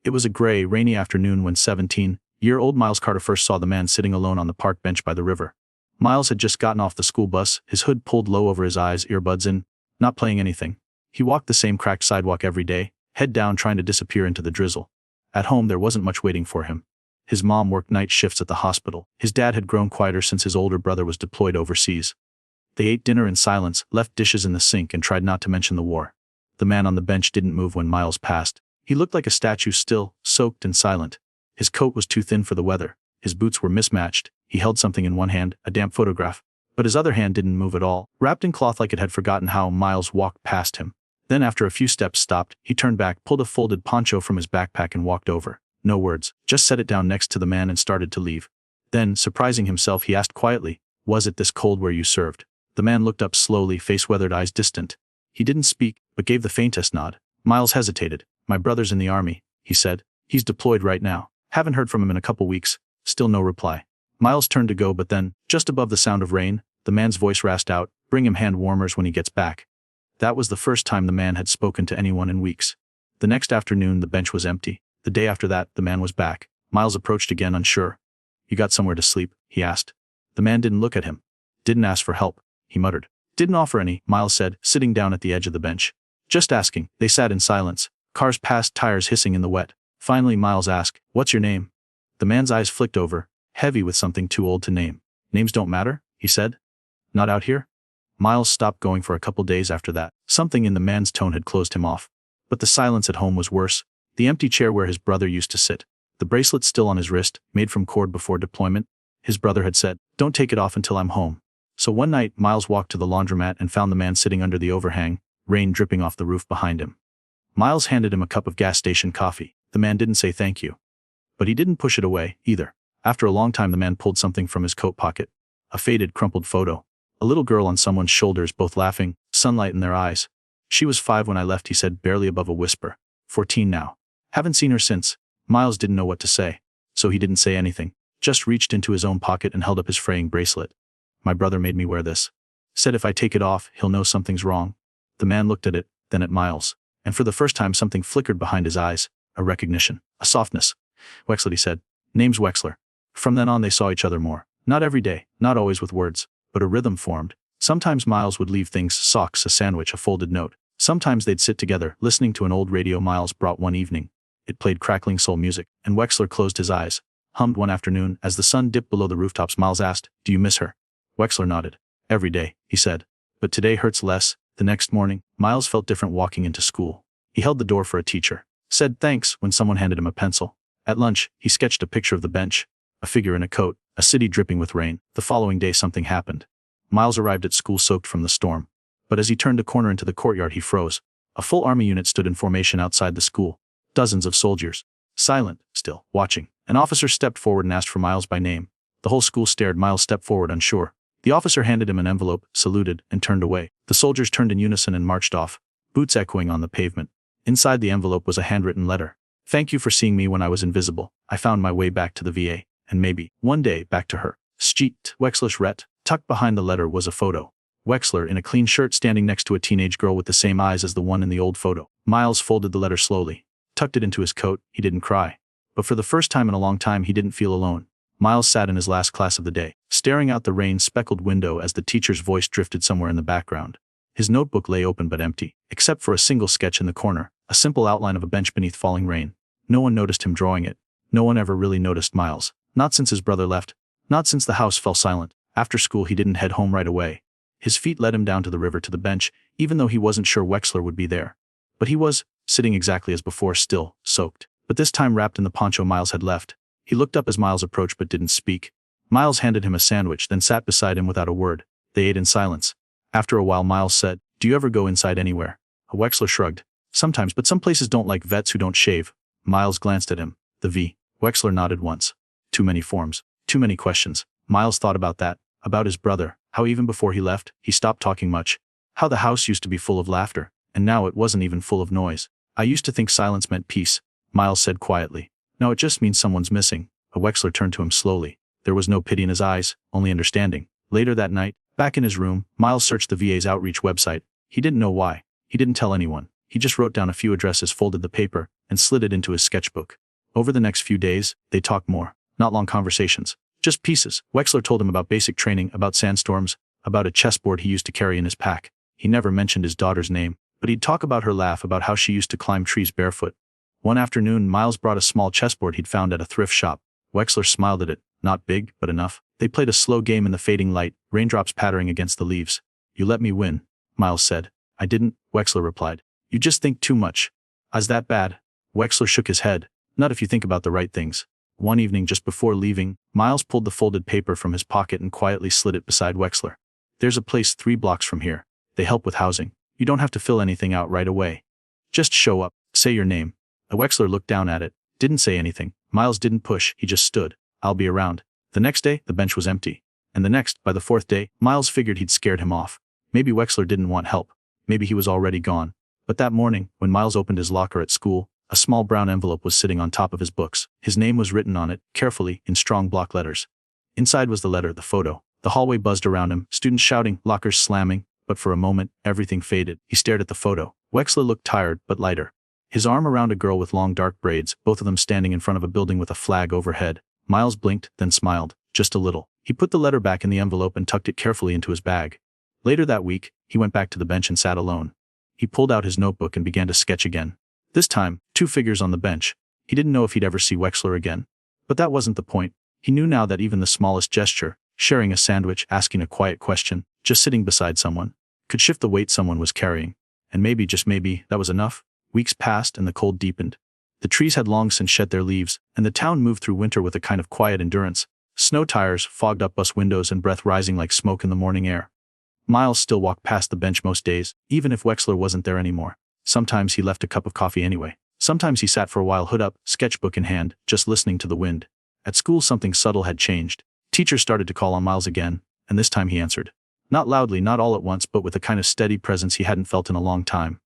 It was a gray, rainy afternoon when 17-year-old Miles Carter first saw the man sitting alone on the park bench by the river. Miles had just gotten off the school bus, his hood pulled low over his eyes, earbuds in, not playing anything. He walked the same cracked sidewalk every day, head down trying to disappear into the drizzle. At home there wasn't much waiting for him. His mom worked night shifts at the hospital. His dad had grown quieter since his older brother was deployed overseas. They ate dinner in silence, left dishes in the sink and tried not to mention the war. The man on the bench didn't move when Miles passed. He looked like a statue, still, soaked and silent. His coat was too thin for the weather. His boots were mismatched. He held something in one hand, a damp photograph. But his other hand didn't move at all, wrapped in cloth like it had forgotten how Miles walked past him. Then after a few steps stopped, he turned back, pulled a folded poncho from his backpack and walked over. No words, just set it down next to the man and started to leave. Then, surprising himself, he asked quietly, "Was it this cold where you served?" The man looked up slowly, face weathered, eyes distant. He didn't speak, but gave the faintest nod. Miles hesitated. "My brother's in the army," he said. "He's deployed right now. Haven't heard from him in a couple weeks." Still no reply. Miles turned to go, but then, just above the sound of rain, the man's voice rasped out, "Bring him hand warmers when he gets back." That was the first time the man had spoken to anyone in weeks. The next afternoon the bench was empty. The day after that, the man was back. Miles approached again, unsure. "You got somewhere to sleep?" he asked. The man didn't look at him. "Didn't ask for help," he muttered. "Didn't offer any," Miles said, sitting down at the edge of the bench. "Just asking." They sat in silence. Cars passed, tires hissing in the wet. Finally Miles asked, "What's your name?" The man's eyes flicked over, heavy with something too old to name. "Names don't matter?" he said. "Not out here?" Miles stopped going for a couple days after that. Something in the man's tone had closed him off. But the silence at home was worse. The empty chair where his brother used to sit. The bracelet still on his wrist, made from cord before deployment. His brother had said, "Don't take it off until I'm home." So one night, Miles walked to the laundromat and found the man sitting under the overhang, rain dripping off the roof behind him. Miles handed him a cup of gas station coffee. The man didn't say thank you. But he didn't push it away, either. After a long time the man pulled something from his coat pocket. A faded, crumpled photo. A little girl on someone's shoulders, both laughing, sunlight in their eyes. "She was 5 when I left," he said, barely above a whisper. 14 now. "Haven't seen her since." Miles didn't know what to say. So he didn't say anything. Just reached into his own pocket and held up his fraying bracelet. "My brother made me wear this. Said if I take it off, he'll know something's wrong." The man looked at it, then at Miles. And for the first time something flickered behind his eyes. A recognition. A softness. "Wexler," he said. "Name's Wexler." From then on they saw each other more. Not every day, not always with words. But a rhythm formed. Sometimes Miles would leave things, socks, a sandwich, a folded note. Sometimes they'd sit together, listening to an old radio Miles brought one evening. It played crackling soul music, and Wexler closed his eyes. Hummed one afternoon, as the sun dipped below the rooftops. Miles asked, "Do you miss her?" Wexler nodded. "Every day," he said. "But today hurts less." The next morning, Miles felt different walking into school. He held the door for a teacher. Said thanks when someone handed him a pencil. At lunch, he sketched a picture of the bench. A figure in a coat, a city dripping with rain. The following day something happened. Miles arrived at school soaked from the storm. But as he turned a corner into the courtyard he froze. A full army unit stood in formation outside the school. Dozens of soldiers. Silent, still, watching. An officer stepped forward and asked for Miles by name. The whole school stared. Miles stepped forward, unsure. The officer handed him an envelope, saluted, and turned away. The soldiers turned in unison and marched off, boots echoing on the pavement. Inside the envelope was a handwritten letter. "Thank you for seeing me when I was invisible. I found my way back to the VA. And maybe, one day, back to her." Sjeet, Wexler's ret. Tucked behind the letter was a photo. Wexler in a clean shirt standing next to a teenage girl with the same eyes as the one in the old photo. Miles folded the letter slowly. Tucked it into his coat. He didn't cry. But for the first time in a long time he didn't feel alone. Miles sat in his last class of the day, staring out the rain-speckled window as the teacher's voice drifted somewhere in the background. His notebook lay open but empty, except for a single sketch in the corner, a simple outline of a bench beneath falling rain. No one noticed him drawing it. No one ever really noticed Miles. Not since his brother left. Not since the house fell silent. After school he didn't head home right away. His feet led him down to the river to the bench, even though he wasn't sure Wexler would be there. But he was, sitting exactly as before, still, soaked. But this time wrapped in the poncho Miles had left. He looked up as Miles approached but didn't speak. Miles handed him a sandwich, then sat beside him without a word. They ate in silence. After a while Miles said, "Do you ever go inside anywhere?" Wexler shrugged. "Sometimes, but some places don't like vets who don't shave." Miles glanced at him. The V. Wexler nodded once. Too many forms. Too many questions. Miles thought about that. About his brother. How even before he left, he stopped talking much. How the house used to be full of laughter. And now it wasn't even full of noise. "I used to think silence meant peace," Miles said quietly. "Now it just means someone's missing." Wexler turned to him slowly. There was no pity in his eyes, only understanding. Later that night, back in his room, Miles searched the VA's outreach website. He didn't know why. He didn't tell anyone. He just wrote down a few addresses, folded the paper, and slid it into his sketchbook. Over the next few days, they talked more. Not long conversations. Just pieces. Wexler told him about basic training, about sandstorms, about a chessboard he used to carry in his pack. He never mentioned his daughter's name, but he'd talk about her, laugh about how she used to climb trees barefoot. One afternoon, Miles brought a small chessboard he'd found at a thrift shop. Wexler smiled at it. Not big, but enough. They played a slow game in the fading light, raindrops pattering against the leaves. "You let me win," Miles said. "I didn't," Wexler replied. "You just think too much." "Is that bad?" Wexler shook his head. "Not if you think about the right things." One evening just before leaving, Miles pulled the folded paper from his pocket and quietly slid it beside Wexler. "There's a place 3 blocks from here. They help with housing. You don't have to fill anything out right away. Just show up, say your name." Wexler looked down at it, didn't say anything. Miles didn't push, he just stood. "I'll be around." The next day, the bench was empty. And the next, by the 4th day, Miles figured he'd scared him off. Maybe Wexler didn't want help. Maybe he was already gone. But that morning, when Miles opened his locker at school, a small brown envelope was sitting on top of his books. His name was written on it, carefully, in strong block letters. Inside was the letter, the photo. The hallway buzzed around him, students shouting, lockers slamming, but for a moment, everything faded. He stared at the photo. Wexler looked tired, but lighter. His arm around a girl with long dark braids, both of them standing in front of a building with a flag overhead. Miles blinked, then smiled, just a little. He put the letter back in the envelope and tucked it carefully into his bag. Later that week, he went back to the bench and sat alone. He pulled out his notebook and began to sketch again. This time, 2 figures on the bench. He didn't know if he'd ever see Wexler again. But that wasn't the point. He knew now that even the smallest gesture, sharing a sandwich, asking a quiet question, just sitting beside someone, could shift the weight someone was carrying. And maybe, just maybe, that was enough. Weeks passed and the cold deepened. The trees had long since shed their leaves, and the town moved through winter with a kind of quiet endurance. Snow tires, fogged up bus windows, and breath rising like smoke in the morning air. Miles still walked past the bench most days, even if Wexler wasn't there anymore. Sometimes he left a cup of coffee anyway. Sometimes he sat for a while, hood up, sketchbook in hand, just listening to the wind. At school something subtle had changed. Teachers started to call on Miles again, and this time he answered. Not loudly, not all at once, but with a kind of steady presence he hadn't felt in a long time.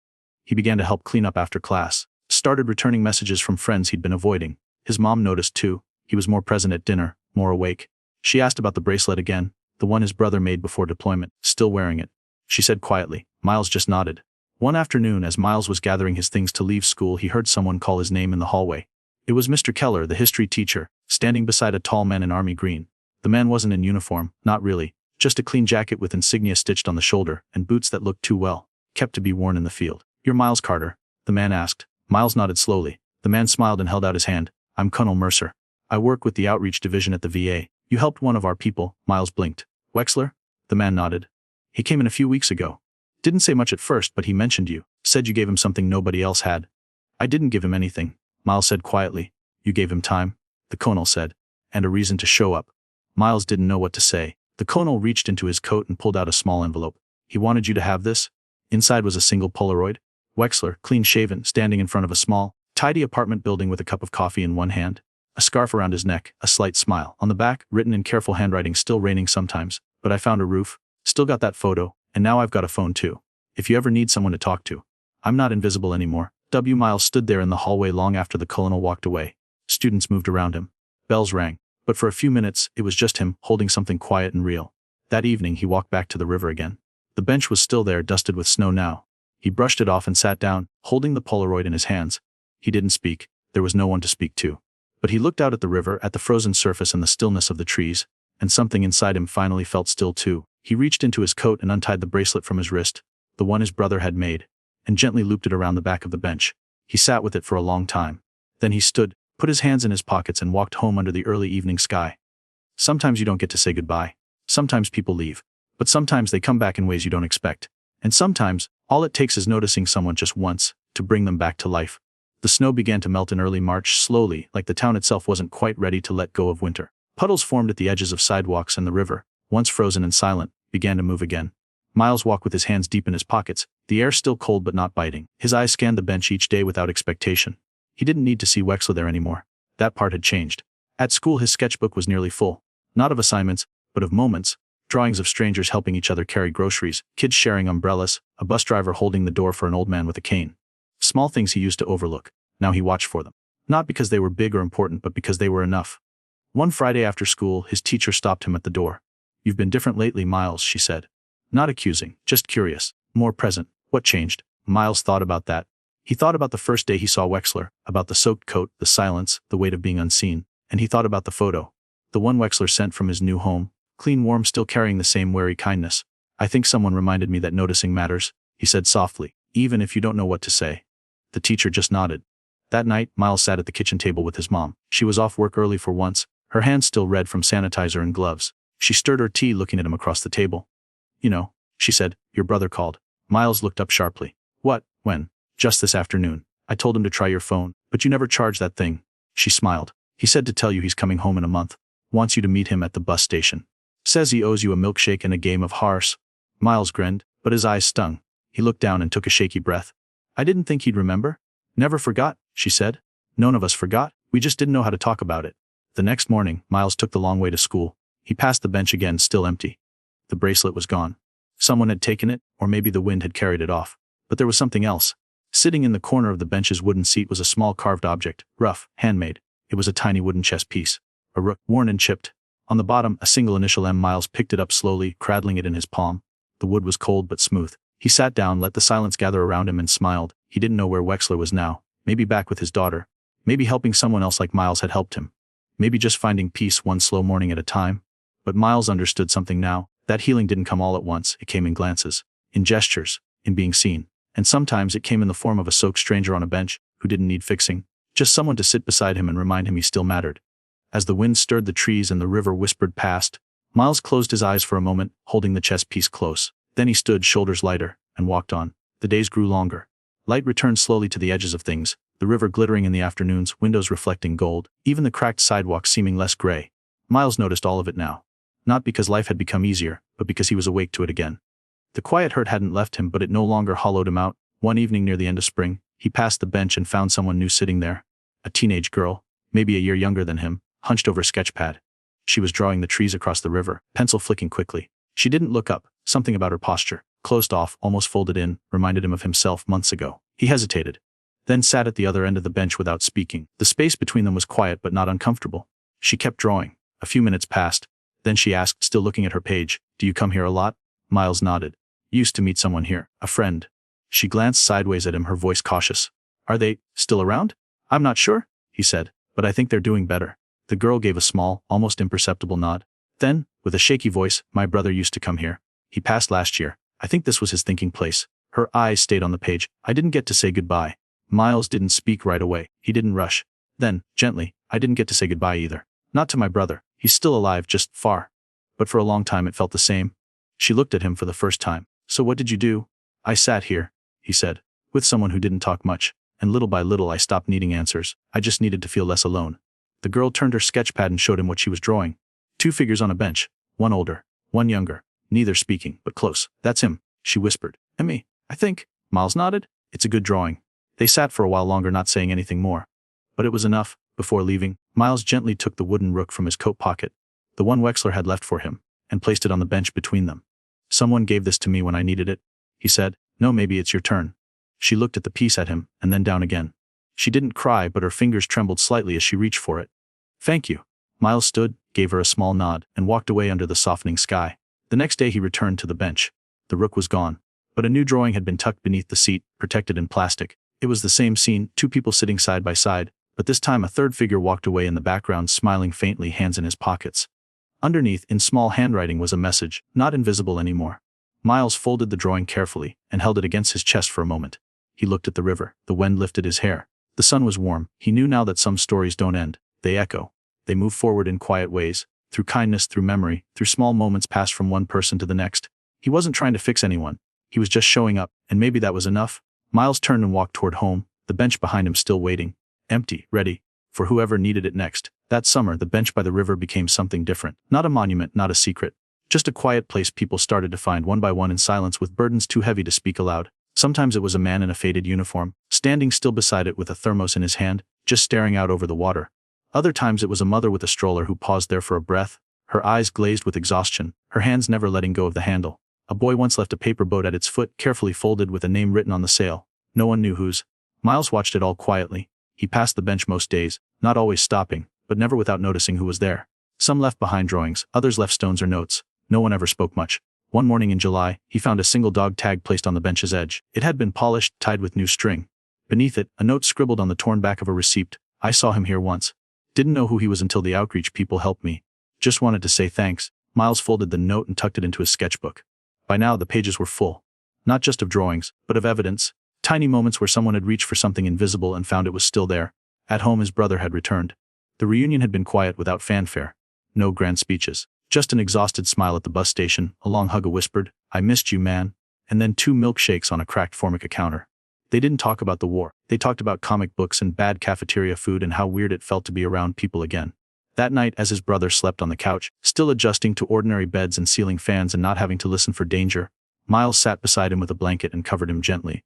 He began to help clean up after class, started returning messages from friends he'd been avoiding. His mom noticed too. He was more present at dinner, more awake. She asked about the bracelet again, the one his brother made before deployment, still wearing it. She said quietly. Miles just nodded. One afternoon, as Miles was gathering his things to leave school, he heard someone call his name in the hallway. It was Mr. Keller, the history teacher, standing beside a tall man in army green. The man wasn't in uniform, not really, just a clean jacket with insignia stitched on the shoulder, and boots that looked too well kept to be worn in the field. "You're Miles Carter?" the man asked. Miles nodded slowly. The man smiled and held out his hand. "I'm Colonel Mercer. I work with the outreach division at the VA. You helped one of our people." Miles blinked. "Wexler?" The man nodded. "He came in a few weeks ago. Didn't say much at first, but he mentioned you. Said you gave him something nobody else had." "I didn't give him anything," Miles said quietly. "You gave him time," the colonel said. "And a reason to show up." Miles didn't know what to say. The colonel reached into his coat and pulled out a small envelope. "He wanted you to have this?" Inside was a single Polaroid. Wexler, clean-shaven, standing in front of a small, tidy apartment building with a cup of coffee in one hand, a scarf around his neck, a slight smile. On the back, written in careful handwriting, "Still raining sometimes, but I found a roof. Still got that photo, and now I've got a phone too. If you ever need someone to talk to. I'm not invisible anymore." Miles stood there in the hallway long after the colonel walked away. Students moved around him. Bells rang. But for a few minutes, it was just him, holding something quiet and real. That evening, he walked back to the river again. The bench was still there, dusted with snow now. He brushed it off and sat down, holding the Polaroid in his hands. He didn't speak. There was no one to speak to. But he looked out at the river, at the frozen surface and the stillness of the trees, and something inside him finally felt still too. He reached into his coat and untied the bracelet from his wrist, the one his brother had made, and gently looped it around the back of the bench. He sat with it for a long time. Then he stood, put his hands in his pockets and walked home under the early evening sky. Sometimes you don't get to say goodbye. Sometimes people leave. But sometimes they come back in ways you don't expect. And sometimes, all it takes is noticing someone just once, to bring them back to life. The snow began to melt in early March, slowly, like the town itself wasn't quite ready to let go of winter. Puddles formed at the edges of sidewalks, and the river, once frozen and silent, began to move again. Miles walked with his hands deep in his pockets, the air still cold but not biting. His eyes scanned the bench each day without expectation. He didn't need to see Wexler there anymore. That part had changed. At school his sketchbook was nearly full. Not of assignments, but of moments. Drawings of strangers helping each other carry groceries, kids sharing umbrellas, a bus driver holding the door for an old man with a cane. Small things he used to overlook. Now he watched for them. Not because they were big or important, but because they were enough. One Friday after school, his teacher stopped him at the door. "You've been different lately, Miles," she said. Not accusing, just curious, more present. What changed? Miles thought about that. He thought about the first day he saw Wexler, about the soaked coat, the silence, the weight of being unseen, and he thought about the photo. The one Wexler sent from his new home, clean, warm, still carrying the same wary kindness. I think someone reminded me that noticing matters, he said softly, even if you don't know what to say. The teacher just nodded. That night, Miles sat at the kitchen table with his mom. She was off work early for once, her hands still red from sanitizer and gloves. She stirred her tea looking at him across the table. You know, she said, your brother called. Miles looked up sharply. What? When? Just this afternoon. I told him to try your phone, but you never charged that thing. She smiled. He said to tell you he's coming home in a month. Wants you to meet him at the bus station. Says he owes you a milkshake and a game of horse. Miles grinned, but his eyes stung. He looked down and took a shaky breath. I didn't think he'd remember. Never forgot, she said. None of us forgot. We just didn't know how to talk about it. The next morning, Miles took the long way to school. He passed the bench again, still empty. The bracelet was gone. Someone had taken it, or maybe the wind had carried it off. But there was something else. Sitting in the corner of the bench's wooden seat was a small carved object, rough, handmade. It was a tiny wooden chess piece. A rook, worn and chipped. On the bottom, a single initial M. Miles picked it up slowly, cradling it in his palm. The wood was cold but smooth. He sat down, let the silence gather around him, and smiled. He didn't know where Wexler was now. Maybe back with his daughter. Maybe helping someone else like Miles had helped him. Maybe just finding peace one slow morning at a time. But Miles understood something now. That healing didn't come all at once. It came in glances, in gestures, in being seen. And sometimes it came in the form of a soaked stranger on a bench, who didn't need fixing. Just someone to sit beside him and remind him he still mattered. As the wind stirred the trees and the river whispered past, Miles closed his eyes for a moment, holding the chess piece close. Then he stood, shoulders lighter, and walked on. The days grew longer. Light returned slowly to the edges of things, the river glittering in the afternoons, windows reflecting gold, even the cracked sidewalk seeming less gray. Miles noticed all of it now. Not because life had become easier, but because he was awake to it again. The quiet hurt hadn't left him, but it no longer hollowed him out. One evening near the end of spring, he passed the bench and found someone new sitting there. A teenage girl, maybe a year younger than him, hunched over a sketch pad. She was drawing the trees across the river, pencil flicking quickly. She didn't look up. Something about her posture, closed off, almost folded in, reminded him of himself months ago. He hesitated, then sat at the other end of the bench without speaking. The space between them was quiet but not uncomfortable. She kept drawing. A few minutes passed. Then she asked, still looking at her page, do you come here a lot? Miles nodded. Used to meet someone here, a friend. She glanced sideways at him, her voice cautious. Are they still around? I'm not sure, he said, but I think they're doing better. The girl gave a small, almost imperceptible nod. Then, with a shaky voice, my brother used to come here. He passed last year. I think this was his thinking place. Her eyes stayed on the page. I didn't get to say goodbye. Miles didn't speak right away. He didn't rush. Then, gently, I didn't get to say goodbye either. Not to my brother. He's still alive, just far. But for a long time it felt the same. She looked at him for the first time. So what did you do? I sat here, he said, with someone who didn't talk much, and little by little I stopped needing answers. I just needed to feel less alone. The girl turned her sketch pad and showed him what she was drawing. 2 figures on a bench, one older, one younger, neither speaking, but close. That's him, she whispered. And me, I think. Miles nodded. It's a good drawing. They sat for a while longer, not saying anything more. But it was enough. Before leaving, Miles gently took the wooden rook from his coat pocket, the one Wexler had left for him, and placed it on the bench between them. Someone gave this to me when I needed it, he said. No, maybe it's your turn. She looked at the piece at him, and then down again. She didn't cry, but her fingers trembled slightly as she reached for it. Thank you. Miles stood, gave her a small nod, and walked away under the softening sky. The next day he returned to the bench. The rook was gone, but a new drawing had been tucked beneath the seat, protected in plastic. It was the same scene, 2 people sitting side by side, but this time a third figure walked away in the background, smiling faintly, hands in his pockets. Underneath, in small handwriting, was a message, not invisible anymore. Miles folded the drawing carefully and held it against his chest for a moment. He looked at the river. The wind lifted his hair. The sun was warm. He knew now that some stories don't end. They echo. They move forward in quiet ways, through kindness, through memory, through small moments passed from one person to the next. He wasn't trying to fix anyone. He was just showing up, and maybe that was enough. Miles turned and walked toward home, the bench behind him still waiting. Empty, ready, for whoever needed it next. That summer, the bench by the river became something different. Not a monument, not a secret. Just a quiet place people started to find one by one in silence, with burdens too heavy to speak aloud. Sometimes it was a man in a faded uniform, standing still beside it with a thermos in his hand, just staring out over the water. Other times it was a mother with a stroller who paused there for a breath, her eyes glazed with exhaustion, her hands never letting go of the handle. A boy once left a paper boat at its foot, carefully folded with a name written on the sail. No one knew whose. Miles watched it all quietly. He passed the bench most days, not always stopping, but never without noticing who was there. Some left behind drawings, others left stones or notes. No one ever spoke much. One morning in July, he found a single dog tag placed on the bench's edge. It had been polished, tied with new string. Beneath it, a note scribbled on the torn back of a receipt. I saw him here once. Didn't know who he was until the outreach people helped me. Just wanted to say thanks. Miles folded the note and tucked it into his sketchbook. By now the pages were full. Not just of drawings, but of evidence. Tiny moments where someone had reached for something invisible and found it was still there. At home his brother had returned. The reunion had been quiet without fanfare. No grand speeches. Just an exhausted smile at the bus station, a long hug, a whispered, "I missed you, man," and then 2 milkshakes on a cracked Formica counter. They didn't talk about the war. They talked about comic books and bad cafeteria food and how weird it felt to be around people again. That night, as his brother slept on the couch, still adjusting to ordinary beds and ceiling fans and not having to listen for danger, Miles sat beside him with a blanket and covered him gently.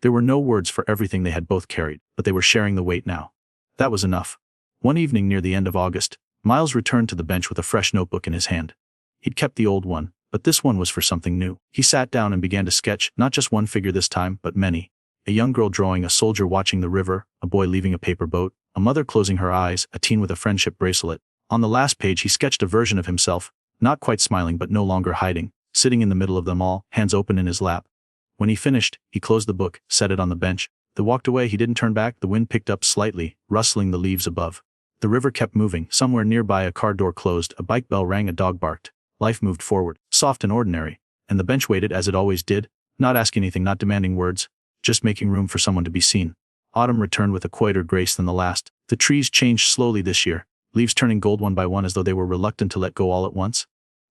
There were no words for everything they had both carried, but they were sharing the weight now. That was enough. One evening near the end of August, Miles returned to the bench with a fresh notebook in his hand. He'd kept the old one, but this one was for something new. He sat down and began to sketch, not just one figure this time, but many. A young girl drawing a soldier watching the river, a boy leaving a paper boat, a mother closing her eyes, a teen with a friendship bracelet. On the last page he sketched a version of himself, not quite smiling but no longer hiding, sitting in the middle of them all, hands open in his lap. When he finished, he closed the book, set it on the bench. They walked away. He didn't turn back. The wind picked up slightly, rustling the leaves above. The river kept moving. Somewhere nearby a car door closed, a bike bell rang, a dog barked. Life moved forward, soft and ordinary, and the bench waited as it always did, not asking anything, not demanding words, just making room for someone to be seen. Autumn returned with a quieter grace than the last. The trees changed slowly this year, leaves turning gold one by one as though they were reluctant to let go all at once.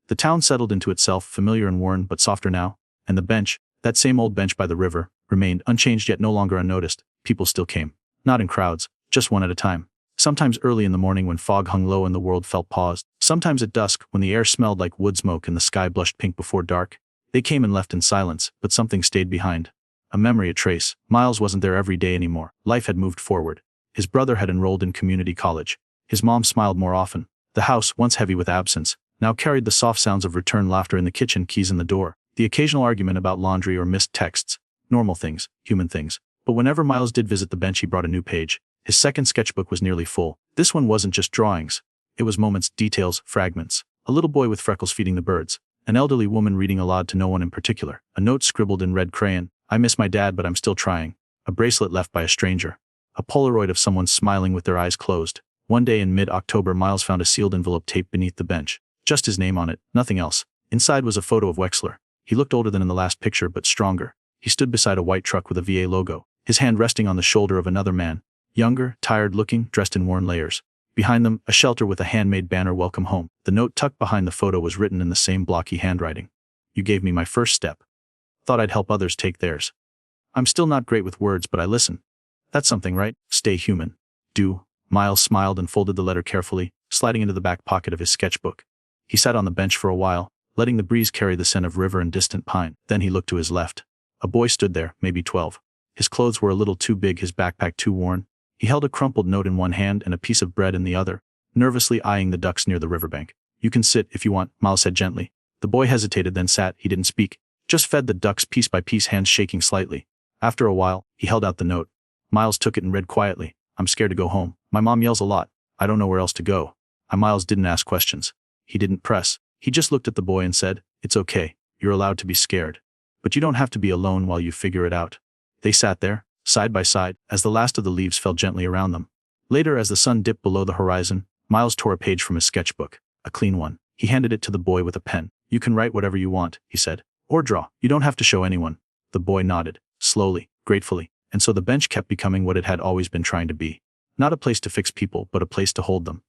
The town settled into itself, familiar and worn but softer now, and the bench, that same old bench by the river, remained unchanged yet no longer unnoticed. People still came. Not in crowds, just one at a time. Sometimes early in the morning when fog hung low and the world felt paused. Sometimes at dusk when the air smelled like wood smoke and the sky blushed pink before dark. They came and left in silence, but something stayed behind. A memory, a trace. Miles wasn't there every day anymore. Life had moved forward. His brother had enrolled in community college. His mom smiled more often. The house, once heavy with absence, now carried the soft sounds of return laughter in the kitchen, keys in the door, the occasional argument about laundry or missed texts. Normal things, human things. But whenever Miles did visit the bench he brought a new page. His second sketchbook was nearly full. This one wasn't just drawings. It was moments, details, fragments. A little boy with freckles feeding the birds. An elderly woman reading aloud to no one in particular. A note scribbled in red crayon. "I miss my dad but I'm still trying." A bracelet left by a stranger. A Polaroid of someone smiling with their eyes closed. One day in mid-October Miles found a sealed envelope taped beneath the bench. Just his name on it, nothing else. Inside was a photo of Wexler. He looked older than in the last picture but stronger. He stood beside a white truck with a VA logo, his hand resting on the shoulder of another man. Younger, tired-looking, dressed in worn layers. Behind them, a shelter with a handmade banner, "Welcome home." The note tucked behind the photo was written in the same blocky handwriting. "You gave me my first step. Thought I'd help others take theirs. I'm still not great with words but I listen. That's something, right? Stay human." "Do." Miles smiled and folded the letter carefully, sliding into the back pocket of his sketchbook. He sat on the bench for a while, letting the breeze carry the scent of river and distant pine. Then he looked to his left. A boy stood there, maybe 12. His clothes were a little too big, his backpack too worn. He held a crumpled note in one hand and a piece of bread in the other, nervously eyeing the ducks near the riverbank. "You can sit if you want," Miles said gently. The boy hesitated, then sat. He didn't speak, just fed the ducks piece by piece, hands shaking slightly. After a while, he held out the note. Miles took it and read quietly. "I'm scared to go home. My mom yells a lot. I don't know where else to go." Miles didn't ask questions. He didn't press. He just looked at the boy and said, "It's okay. You're allowed to be scared. But you don't have to be alone while you figure it out." They sat there, side by side, as the last of the leaves fell gently around them. Later, as the sun dipped below the horizon, Miles tore a page from his sketchbook, a clean one. He handed it to the boy with a pen. "You can write whatever you want," he said. "Or draw. You don't have to show anyone." The boy nodded, slowly, gratefully, and so the bench kept becoming what it had always been trying to be. Not a place to fix people, but a place to hold them.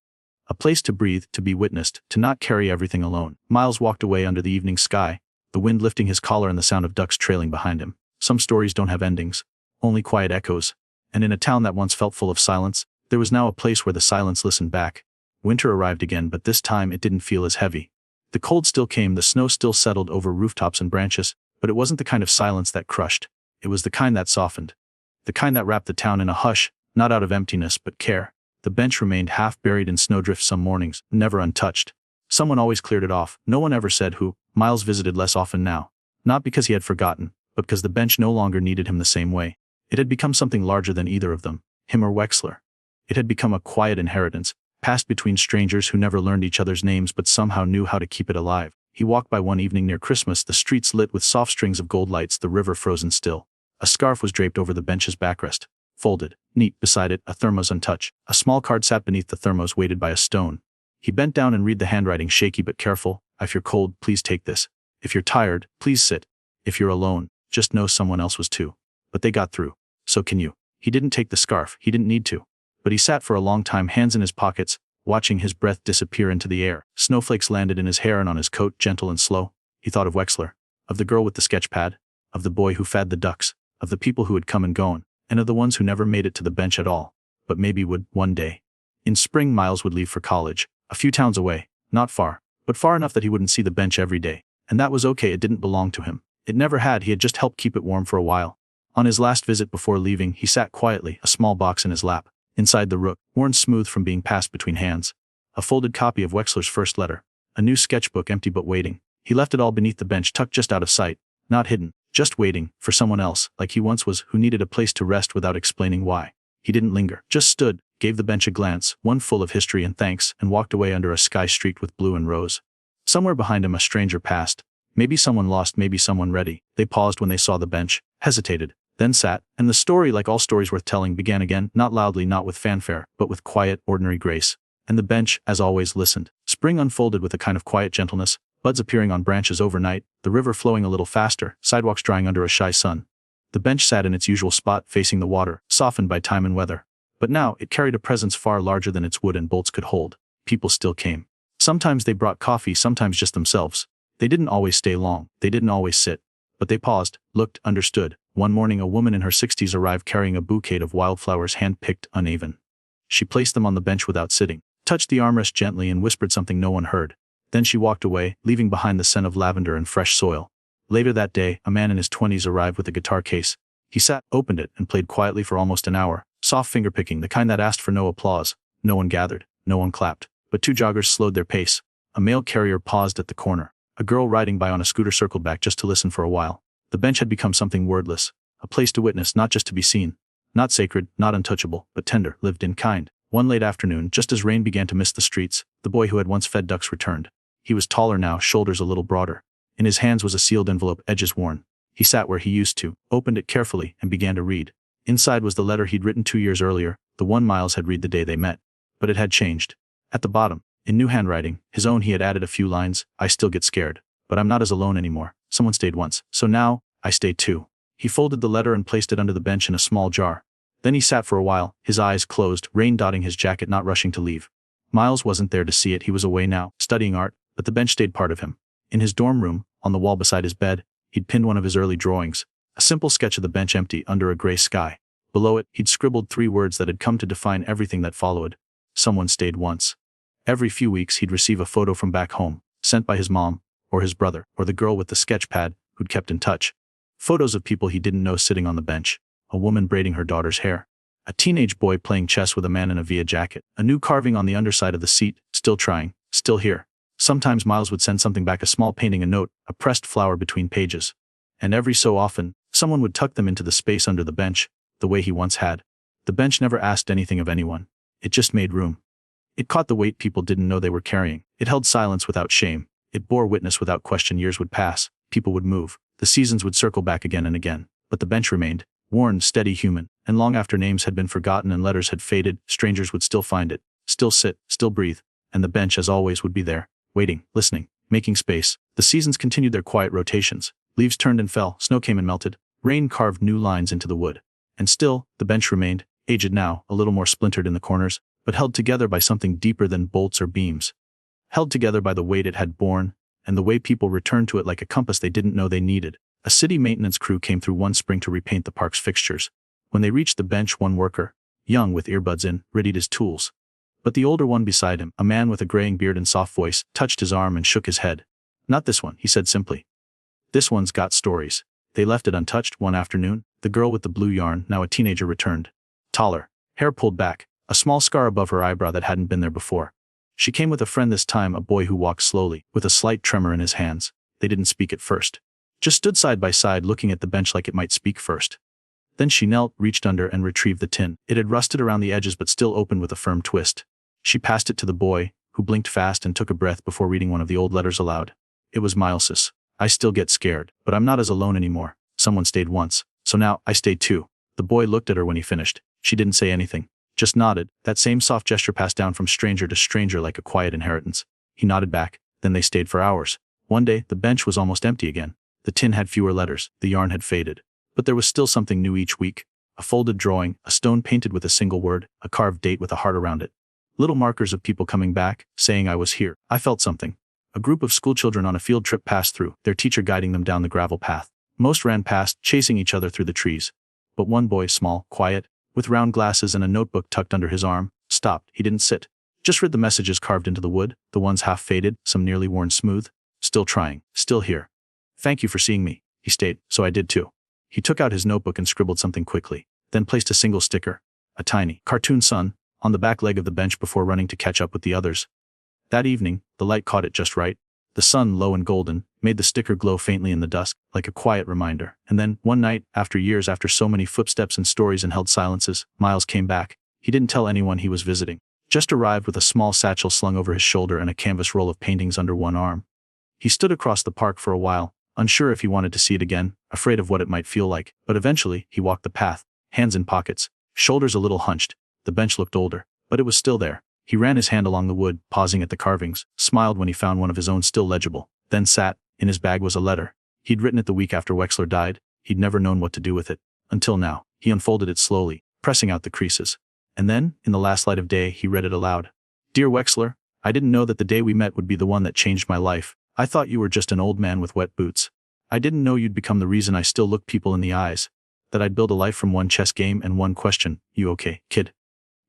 A place to breathe, to be witnessed, to not carry everything alone. Miles walked away under the evening sky, the wind lifting his collar and the sound of ducks trailing behind him. Some stories don't have endings, only quiet echoes. And in a town that once felt full of silence, there was now a place where the silence listened back. Winter arrived again, but this time it didn't feel as heavy. The cold still came, the snow still settled over rooftops and branches, but it wasn't the kind of silence that crushed. It was the kind that softened. The kind that wrapped the town in a hush, not out of emptiness but care. The bench remained half buried in snowdrift some mornings, never untouched. Someone always cleared it off. No one ever said who. Miles visited less often now. Not because he had forgotten, but because the bench no longer needed him the same way. It had become something larger than either of them, him or Wexler. It had become a quiet inheritance, passed between strangers who never learned each other's names but somehow knew how to keep it alive. He walked by one evening near Christmas, the streets lit with soft strings of gold lights, the river frozen still. A scarf was draped over the bench's backrest. Folded, neat, beside it, a thermos untouched. A small card sat beneath the thermos, weighted by a stone. He bent down and read the handwriting, shaky but careful. If you're cold, please take this. If you're tired, please sit. If you're alone, just know someone else was too. But they got through. So can you. He didn't take the scarf, he didn't need to. But he sat for a long time, hands in his pockets, watching his breath disappear into the air. Snowflakes landed in his hair and on his coat, gentle and slow. He thought of Wexler, of the girl with the sketch pad, of the boy who fed the ducks, of the people who had come and gone, and of the ones who never made it to the bench at all, but maybe would, one day. In spring, Miles would leave for college, a few towns away, not far, but far enough that he wouldn't see the bench every day. And that was okay, it didn't belong to him. It never had, he had just helped keep it warm for a while. On his last visit before leaving, he sat quietly, a small box in his lap. Inside the rook, worn smooth from being passed between hands, a folded copy of Wexler's first letter, a new sketchbook, empty but waiting. He left it all beneath the bench, tucked just out of sight, not hidden, just waiting for someone else, like he once was, who needed a place to rest without explaining why. He didn't linger, just stood, gave the bench a glance, one full of history and thanks, and walked away under a sky streaked with blue and rose. Somewhere behind him a stranger passed. Maybe someone lost, maybe someone ready. They paused when they saw the bench, hesitated, then sat, and the story, like all stories worth telling, began again, not loudly, not with fanfare, but with quiet, ordinary grace. And the bench, as always, listened. Spring unfolded with a kind of quiet gentleness, buds appearing on branches overnight, the river flowing a little faster, sidewalks drying under a shy sun. The bench sat in its usual spot, facing the water, softened by time and weather. But now, it carried a presence far larger than its wood and bolts could hold. People still came. Sometimes they brought coffee, sometimes just themselves. They didn't always stay long, they didn't always sit. But they paused, looked, understood. One morning a woman in her 60s arrived carrying a bouquet of wildflowers, hand-picked, uneven. She placed them on the bench without sitting, touched the armrest gently and whispered something no one heard. Then she walked away, leaving behind the scent of lavender and fresh soil. Later that day, a man in his 20s arrived with a guitar case. He sat, opened it, and played quietly for almost an hour, soft finger-picking, the kind that asked for no applause. No one gathered, no one clapped. But two joggers slowed their pace. A mail carrier paused at the corner. A girl riding by on a scooter circled back just to listen for a while. The bench had become something wordless, a place to witness, not just to be seen. Not sacred, not untouchable, but tender, lived in, kind. One late afternoon, just as rain began to mist the streets, the boy who had once fed ducks returned. He was taller now, shoulders a little broader. In his hands was a sealed envelope, edges worn. He sat where he used to, opened it carefully, and began to read. Inside was the letter he'd written 2 years earlier, the one Miles had read the day they met. But it had changed. At the bottom, in new handwriting, his own, he had added a few lines. I still get scared. But I'm not as alone anymore. Someone stayed once. So now, I stay too. He folded the letter and placed it under the bench in a small jar. Then he sat for a while, his eyes closed, rain dotting his jacket, not rushing to leave. Miles wasn't there to see it, he was away now, studying art, but the bench stayed part of him. In his dorm room, on the wall beside his bed, he'd pinned one of his early drawings, a simple sketch of the bench empty under a gray sky. Below it, he'd scribbled 3 words that had come to define everything that followed. Someone stayed once. Every few weeks he'd receive a photo from back home, sent by his mom, or his brother, or the girl with the sketch pad, who'd kept in touch. Photos of people he didn't know sitting on the bench, a woman braiding her daughter's hair, a teenage boy playing chess with a man in a Via jacket, a new carving on the underside of the seat, still trying, still here. Sometimes Miles would send something back, a small painting, a note, a pressed flower between pages. And every so often, someone would tuck them into the space under the bench, the way he once had. The bench never asked anything of anyone. It just made room. It caught the weight people didn't know they were carrying. It held silence without shame. It bore witness without question. Years would pass. People would move. The seasons would circle back again and again. But the bench remained, worn, steady, human. And long after names had been forgotten and letters had faded, strangers would still find it, still sit, still breathe. And the bench, as always, would be there, waiting, listening, making space. The seasons continued their quiet rotations. Leaves turned and fell, snow came and melted. Rain carved new lines into the wood. And still, the bench remained, aged now, a little more splintered in the corners, but held together by something deeper than bolts or beams. Held together by the weight it had borne, and the way people returned to it like a compass they didn't know they needed. A city maintenance crew came through one spring to repaint the park's fixtures. When they reached the bench, one worker, young with earbuds in, readied his tools. But the older one beside him, a man with a graying beard and soft voice, touched his arm and shook his head. Not this one, he said simply. This one's got stories. They left it untouched one afternoon. The girl with the blue yarn, now a teenager, returned. Taller, hair pulled back, a small scar above her eyebrow that hadn't been there before. She came with a friend this time, a boy who walked slowly, with a slight tremor in his hands. They didn't speak at first. Just stood side by side looking at the bench like it might speak first. Then she knelt, reached under and retrieved the tin. It had rusted around the edges but still opened with a firm twist. She passed it to the boy, who blinked fast and took a breath before reading one of the old letters aloud. It was Miles's. I still get scared, but I'm not as alone anymore. Someone stayed once. So now, I stayed too. The boy looked at her when he finished. She didn't say anything. Just nodded, that same soft gesture passed down from stranger to stranger like a quiet inheritance. He nodded back, then they stayed for hours. One day, the bench was almost empty again. The tin had fewer letters, the yarn had faded. But there was still something new each week. A folded drawing, a stone painted with a single word, a carved date with a heart around it. Little markers of people coming back, saying I was here. I felt something. A group of schoolchildren on a field trip passed through, their teacher guiding them down the gravel path. Most ran past, chasing each other through the trees. But one boy, small, quiet, with round glasses and a notebook tucked under his arm, stopped. He didn't sit. Just read the messages carved into the wood, the ones half faded, some nearly worn smooth. Still trying, still here. Thank you for seeing me, he stated. So I did too. He took out his notebook and scribbled something quickly, then placed a single sticker, a tiny, cartoon sun, on the back leg of the bench before running to catch up with the others. That evening, the light caught it just right. The sun, low and golden, made the sticker glow faintly in the dusk, like a quiet reminder. And then, one night, after years, after so many footsteps and stories and held silences, Miles came back. He didn't tell anyone he was visiting. Just arrived with a small satchel slung over his shoulder and a canvas roll of paintings under one arm. He stood across the park for a while, unsure if he wanted to see it again, afraid of what it might feel like, but eventually, he walked the path, hands in pockets, shoulders a little hunched. The bench looked older, but it was still there. He ran his hand along the wood, pausing at the carvings, smiled when he found one of his own still legible, then sat. In his bag was a letter. He'd written it the week after Wexler died. He'd never known what to do with it. Until now, he unfolded it slowly, pressing out the creases. And then, in the last light of day, he read it aloud. Dear Wexler, I didn't know that the day we met would be the one that changed my life. I thought you were just an old man with wet boots. I didn't know you'd become the reason I still look people in the eyes. That I'd build a life from one chess game and one question. You okay, kid?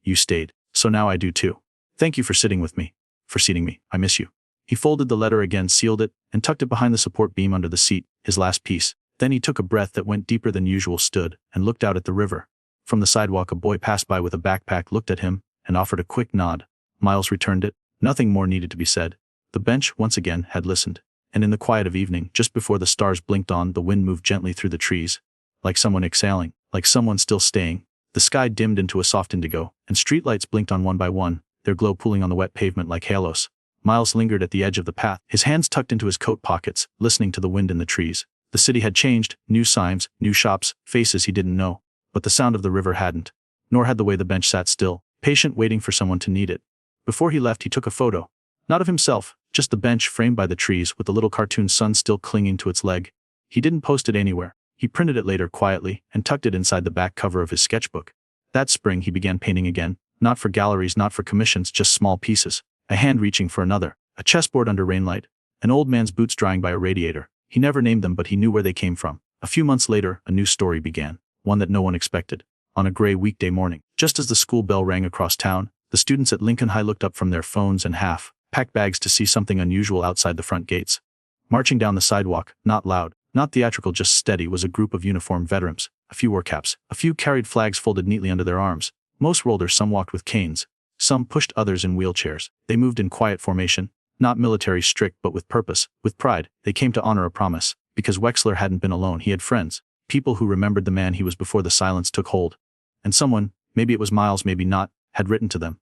You stayed. So now I do too. Thank you for sitting with me. For seating me. I miss you. He folded the letter again, sealed it, and tucked it behind the support beam under the seat, his last piece. Then he took a breath that went deeper than usual, stood, and looked out at the river. From the sidewalk a boy passed by with a backpack, looked at him, and offered a quick nod. Miles returned it. Nothing more needed to be said. The bench, once again, had listened. And in the quiet of evening, just before the stars blinked on, the wind moved gently through the trees. Like someone exhaling, like someone still staying. The sky dimmed into a soft indigo, and streetlights blinked on one by one, their glow pooling on the wet pavement like halos. Miles lingered at the edge of the path, his hands tucked into his coat pockets, listening to the wind in the trees. The city had changed, new signs, new shops, faces he didn't know. But the sound of the river hadn't. Nor had the way the bench sat still, patient, waiting for someone to need it. Before he left, he took a photo. Not of himself, just the bench framed by the trees with the little cartoon sun still clinging to its leg. He didn't post it anywhere. He printed it later quietly and tucked it inside the back cover of his sketchbook. That spring he began painting again, not for galleries, not for commissions, just small pieces. A hand reaching for another, a chessboard under rainlight, an old man's boots drying by a radiator. He never named them, but he knew where they came from. A few months later, a new story began, one that no one expected. On a gray weekday morning, just as the school bell rang across town, the students at Lincoln High looked up from their phones and half-packed bags to see something unusual outside the front gates. Marching down the sidewalk, not loud, not theatrical, just steady, was a group of uniformed veterans. A few wore caps, a few carried flags folded neatly under their arms. Most were older, some walked with canes. Some pushed others in wheelchairs. They moved in quiet formation, not military strict but with purpose, with pride. They came to honor a promise. Because Wexler hadn't been alone, he had friends. People who remembered the man he was before the silence took hold. And someone, maybe it was Miles, maybe not, had written to them.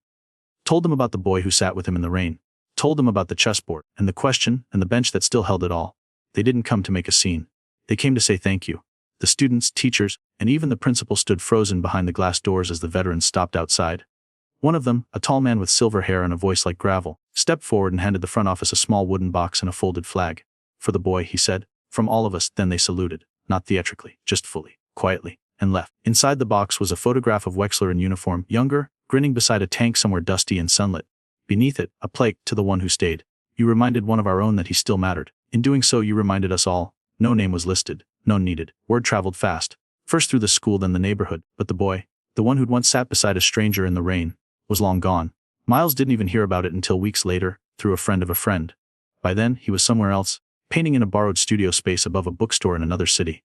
Told them about the boy who sat with him in the rain. Told them about the chessboard, and the question, and the bench that still held it all. They didn't come to make a scene. They came to say thank you. The students, teachers, and even the principal stood frozen behind the glass doors as the veterans stopped outside. One of them, a tall man with silver hair and a voice like gravel, stepped forward and handed the front office a small wooden box and a folded flag. For the boy, he said. From all of us. Then they saluted, not theatrically, just fully, quietly, and left. Inside the box was a photograph of Wexler in uniform, younger, grinning beside a tank somewhere dusty and sunlit. Beneath it, a plaque, to the one who stayed. You reminded one of our own that he still mattered. In doing so, you reminded us all. No name was listed, none needed. Word traveled fast. First through the school, then the neighborhood. But the boy, the one who'd once sat beside a stranger in the rain, was long gone. Miles didn't even hear about it until weeks later, through a friend of a friend. By then, he was somewhere else, painting in a borrowed studio space above a bookstore in another city.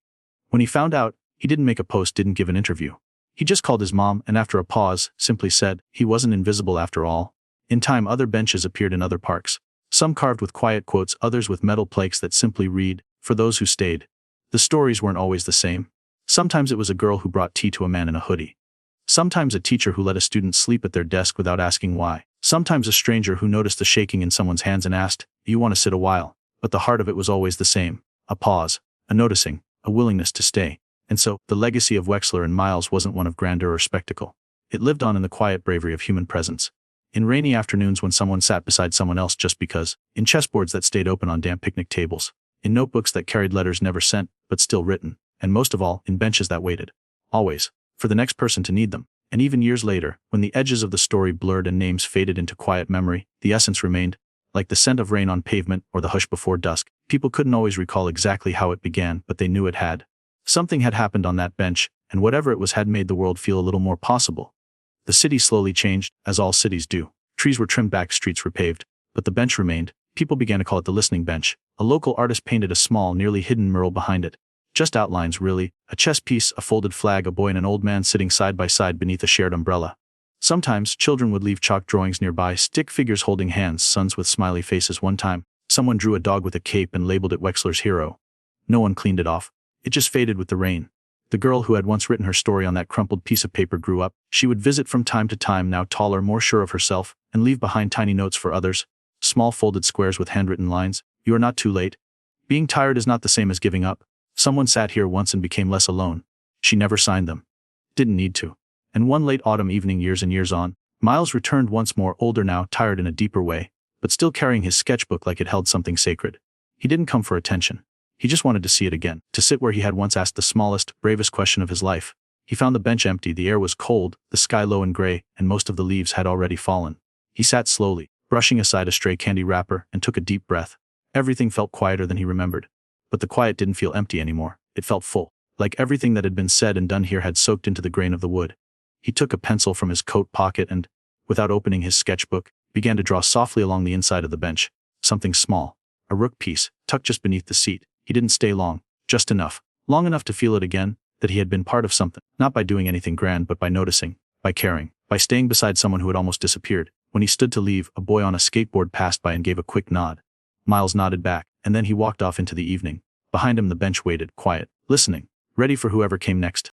When he found out, he didn't make a post, didn't give an interview. He just called his mom and after a pause, simply said, he wasn't invisible after all. In time, other benches appeared in other parks. Some carved with quiet quotes, others with metal plaques that simply read, for those who stayed. The stories weren't always the same. Sometimes it was a girl who brought tea to a man in a hoodie. Sometimes a teacher who let a student sleep at their desk without asking why. Sometimes a stranger who noticed the shaking in someone's hands and asked, "You want to sit a while?" But the heart of it was always the same. A pause, a noticing, a willingness to stay. And so, the legacy of Wexler and Miles wasn't one of grandeur or spectacle. It lived on in the quiet bravery of human presence. In rainy afternoons when someone sat beside someone else just because, in chessboards that stayed open on damp picnic tables, in notebooks that carried letters never sent, but still written, and most of all, in benches that waited. Always. For the next person to need them. And even years later, when the edges of the story blurred and names faded into quiet memory, the essence remained. Like the scent of rain on pavement or the hush before dusk, people couldn't always recall exactly how it began, but they knew it had. Something had happened on that bench, and whatever it was had made the world feel a little more possible. The city slowly changed, as all cities do. Trees were trimmed back, streets repaved, but the bench remained. People began to call it the listening bench. A local artist painted a small, nearly hidden mural behind it. Just outlines, really. A chess piece, a folded flag, a boy and an old man sitting side by side beneath a shared umbrella. Sometimes, children would leave chalk drawings nearby, stick figures holding hands, sons with smiley faces. One time, someone drew a dog with a cape and labeled it Wexler's hero. No one cleaned it off. It just faded with the rain. The girl who had once written her story on that crumpled piece of paper grew up. She would visit from time to time, now taller, more sure of herself, and leave behind tiny notes for others. Small folded squares with handwritten lines. You are not too late. Being tired is not the same as giving up. Someone sat here once and became less alone. She never signed them. Didn't need to. And one late autumn evening, years and years on, Miles returned once more, older now, tired in a deeper way, but still carrying his sketchbook like it held something sacred. He didn't come for attention. He just wanted to see it again, to sit where he had once asked the smallest, bravest question of his life. He found the bench empty, the air was cold, the sky low and gray, and most of the leaves had already fallen. He sat slowly, brushing aside a stray candy wrapper, and took a deep breath. Everything felt quieter than he remembered. But the quiet didn't feel empty anymore. It felt full. Like everything that had been said and done here had soaked into the grain of the wood. He took a pencil from his coat pocket and, without opening his sketchbook, began to draw softly along the inside of the bench. Something small. A rook piece, tucked just beneath the seat. He didn't stay long. Just enough. Long enough to feel it again, that he had been part of something. Not by doing anything grand, but by noticing, by caring, by staying beside someone who had almost disappeared. When he stood to leave, a boy on a skateboard passed by and gave a quick nod. Miles nodded back, and then he walked off into the evening. Behind him the bench waited, quiet, listening, ready for whoever came next.